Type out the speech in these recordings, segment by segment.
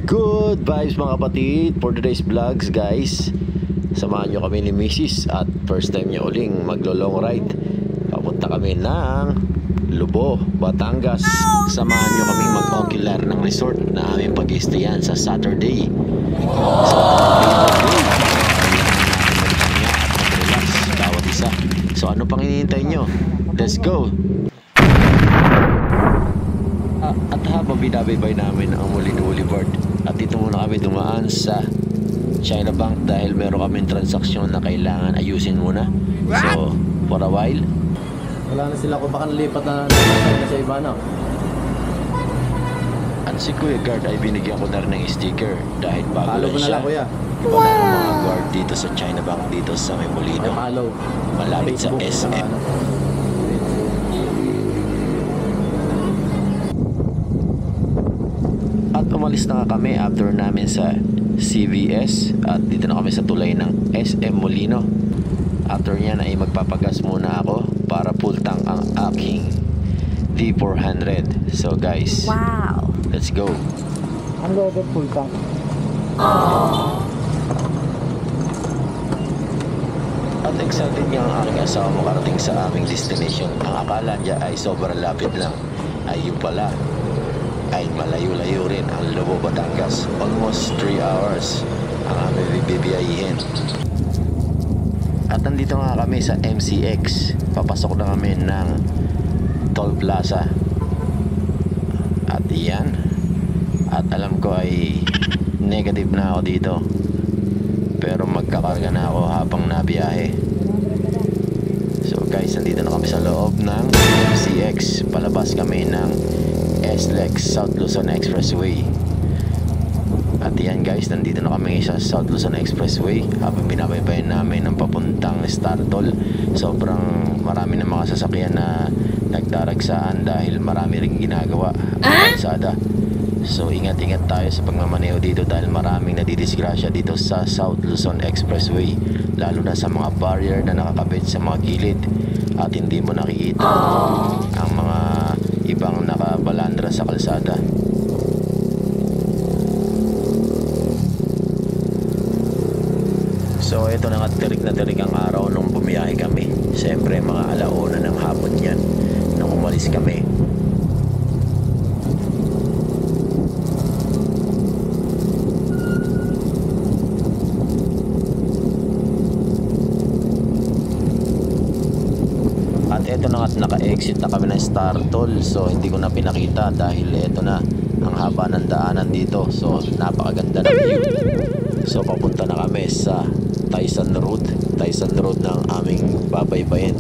Good vibes mga kapatid for today's vlogs guys. Samahan nyo kami ni Mrs. at first time nyo uling maglo-long ride. Papunta kami ng Lubo, Batangas. Samahan nyo kami mag-ocular ng resort na aming pag-stayan sa Saturday. Relax bawat isa. So ano pang hinihintay nyo? Let's go! At habang binabaybay namin ang Molino Boulevard, at dito muna kami dumaan sa China Bank dahil meron kaming transaksyon na kailangan ayusin muna. So, for a while. Wala na sila, kung baka nalipat na sa iba na. At si Kuya Guard ay binigyan ko na rin ng sticker dahil bago Follow lang ko na siya. lang, Kuya. Iba na ang mga guard dito sa China Bank dito sa may Molino. Follow. Malapit sa Facebook, SM. At umalis na nga kami after namin sa CVS at dito na kami sa tulay ng SM Molino. After niyan ay magpapagas muna ako para full tank ang aking D400. So guys, wow, let's go. Ang loaded full tank. At excited nga ang aking asawa makarating sa aming destination. Ang akala niya ay sobrang lapit lang, ay yun pala ay malayo-layo rin ang Lubo, Batangas. Almost 3 hours ang aming bibiyahin. At nandito nga kami sa MCX. Papasok na kami ng Toll Plaza. At iyan. At alam ko ay negative na ako dito. Pero magkakarga na ako habang nabiyahe. So guys, nandito na kami sa loob ng MCX. Palabas kami ng SLEX, South Luzon Expressway. At yan guys, nandito na kami sa South Luzon Expressway habang binabaybayan namin ng papuntang Startol. Sobrang marami ng mga sasakyan na nagdaragsaan dahil marami rin ginagawa ang kalsada. So ingat-ingat tayo sa pagmamaneho dito dahil maraming nadidisgrasya dito sa South Luzon Expressway, lalo na sa mga barrier na nakakabit sa mga gilid at hindi mo nakikita ang mga ibang nakabalandra sa kalsada. So ito na nga, tirik na tirik ang araw nung bumiyahe kami. Siyempre mga alauna ng hapon yan nung umalis kami. At eto na nga, naka-exit na kami ng Startol. So hindi ko na pinakita dahil eto na ang haba ng daanan dito. So napakaganda ng view. So papunta na kami sa Tyson Road ng aming babaybayin.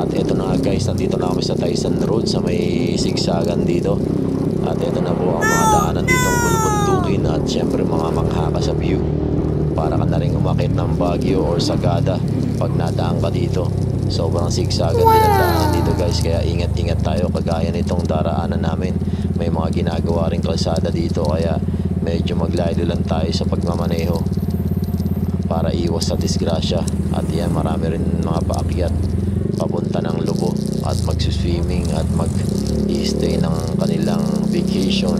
At eto na nga guys, nandito na kami sa Tyson Road sa may sigsagan dito. At eto na po ang mga daanan ditong bulubundukin at syempre mga maghaka sa view. Para ka na rin umakit ng Baguio or Sagada pag nadaan ka dito. Sobrang sigsagan din ang daanan dito guys, kaya ingat-ingat tayo. Kagaya nitong daraanan namin, may mga ginagawa rin kalsada dito, kaya medyo maglaylo lang tayo sa pagmamaneho para iwas sa disgrasya. At yan, marami rin mga paakyat papunta ng Lubo at mag-swimming at mag-stay ng kanilang vacation.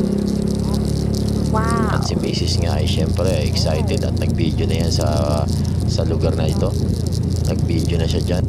wow. At si Mrs. nga ay syempre excited at nag-video na yan sa lugar na ito. Nag-video na siya dyan.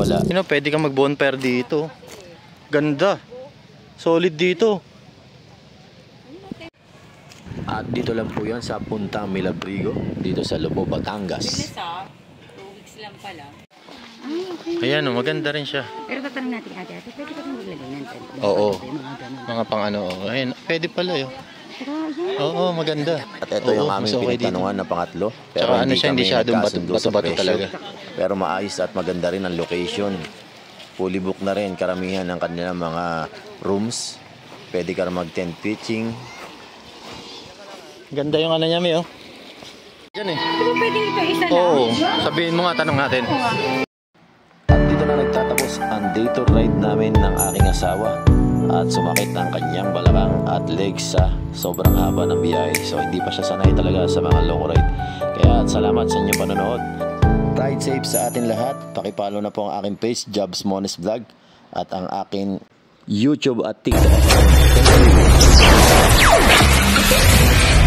wala. Pwede kang mag-bonfire dito. Ganda. Solid dito. At dito lang po yan sa Puntang Milabrigo, dito sa Lobo, Batangas. 2 weeks lang pala. Ayan, maganda rin siya. Pero tatanong natin ate, pwede ka maglagay ng tent? Oo. Mga ganun. Mga pang ano. Ayan, pwede pala yun. Oo, maganda. At ito yung Oo, aming mas okay pinatanungan na pangatlo. Tsaka ano siya, hindi kami siya doon nagkasundo sa bato-bato presyo. talaga. Pero maayos at maganda rin ang location. Fully book na rin karamihan ng kanilang mga rooms. Pwede ka mag-tent pitching. Ganda yung ano niya, Mi, oh. Diyan eh. Pero pwede ito isa lang. Oo, sabihin mo nga, tanong natin. At dito na nagtatapos ang day tour ride namin ng aking asawa. At sumakit ang kanyang balakang at legs sa sobrang haba ng biyahe. So hindi pa siya sanay talaga sa mga long ride. Kaya salamat sa inyong panonood. Ride safe sa atin lahat. Pakipalo na po ang aking page, Jobs Mones Vlog. At ang aking YouTube at TikTok. Thank you.